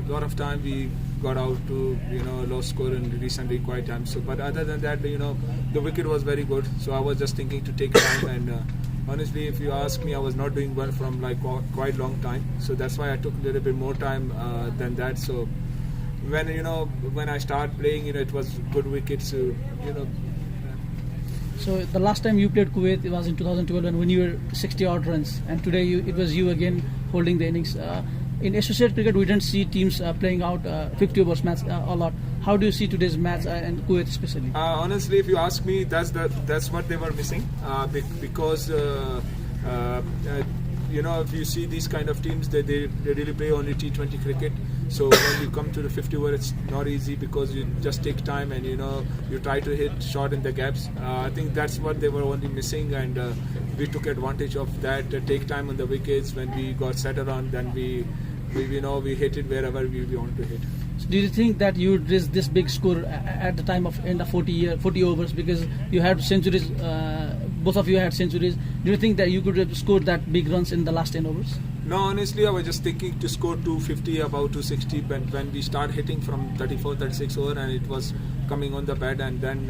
lot of time we got out to low score and recently quiet time. So, but other than that, the wicket was very good. So I was just thinking to take time and. Honestly, if you ask me, I was not doing well from like quite long time. So that's why I took a little bit more time than that. So when I started playing, it was good wickets. So the last time you played Kuwait, it was in 2012 when you were 60 odd runs, and today it was you again holding the innings. In associate cricket, we don't see teams playing out 50 overs match a lot. How do you see today's match and Kuwait especially? Honestly, if you ask me, that's what they were missing because if you see these kind of teams, they really play only T20 cricket. So when you come to the 50 over, it's not easy because you just take time and you try to hit short in the gaps. I think that's what they were only missing, and we took advantage of that. Take time on the wickets. When we got settled on, then we hit it wherever we want to hit. So do you think that you would risk this big score at the time of end of 40 overs because you had centuries? Both of you had centuries. Do you think that you could have scored that big runs in the last 10 overs? No, honestly, I was just thinking to score 250, about 260. But when we start hitting from 34, 36 over, and it was coming on the bat, and then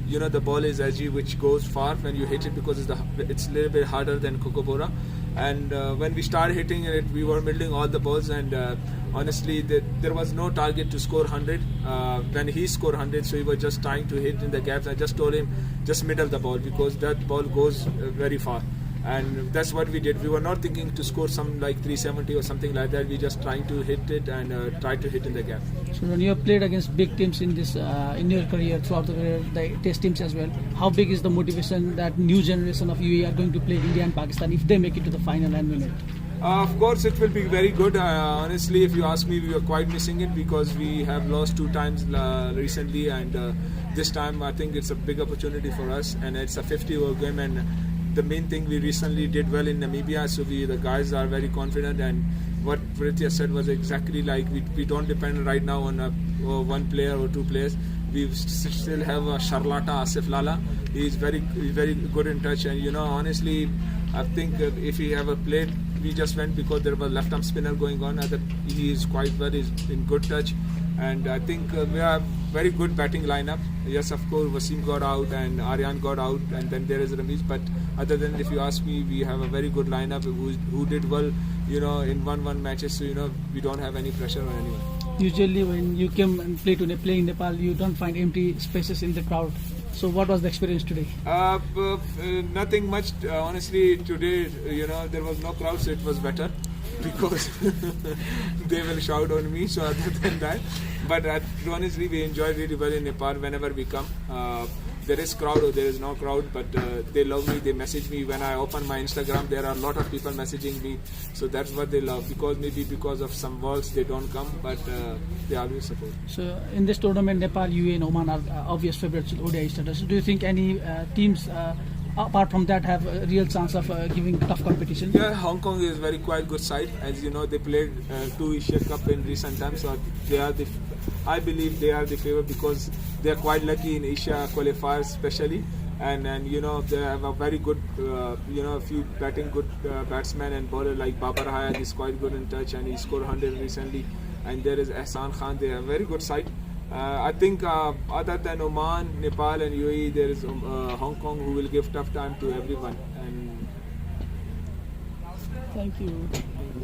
the ball is edgy, which goes far when you hit it because it's a little bit harder than Kokobora. And when we started hitting it, we were middling all the balls, and honestly, there was no target to score 100 when he scored 100. So he was just trying to hit in the gaps. I just told him just middle the ball because that ball goes very far. And that's what we did. We were not thinking to score some like 370 or something like that. We just trying to hit it and try to hit in the gap. So when you have played against big teams in this in your career, throughout the career, the test teams as well, how big is the motivation that new generation of UAE are going to play India and Pakistan if they make it to the final and win it? Of course, it will be very good. Honestly, if you ask me, we are quite missing it because we have lost 2 times recently, and this time I think it's a big opportunity for us, and it's a 50-over game. And the main thing, we recently did well in Namibia, so the guys are very confident. And what Pritya said was exactly like we don't depend right now on one player or 2 players. We still have Charlata Asif Lala. He's very good in touch, and honestly, I think if he ever played, we just went because there was left arm spinner going on. He is quite well, he's in good touch, and I think we have very good batting lineup. Yes, of course, Wasim got out and Aryan got out, and then there is Ramesh. But other than, if you ask me, we have a very good lineup who did well, in 1-1 matches. So we don't have any pressure on anyone. Usually, when you come and play in Nepal, you don't find empty spaces in the crowd. So what was the experience today? Nothing much. Honestly, today, there was no crowd, so it was better because they will shout on me. So other than that, but honestly, we enjoy really well in Nepal whenever we come. There is crowd or there is no crowd, but they love me. They message me when I open my Instagram. There are a lot of people messaging me, so that's what they love. Because of some works they don't come, but they always support. So in this tournament, Nepal, UAE, and Oman are obvious favorites in ODI status. Do you think any teams apart from that have a real chance of giving tough competition? Yeah, Hong Kong is very quite good side. As you know, they played 2 Asia Cup in recent times, so I believe they are the favorite because they are quite lucky in Asia qualifiers especially, and they have a very good a few batting good batsmen and bowler like Babar Hayat is quite good in touch and he scored 100 recently, and there is Ehsan Khan. They have a very good side. I think other than Oman, Nepal and UAE, there is Hong Kong who will give tough time to everyone. And thank you.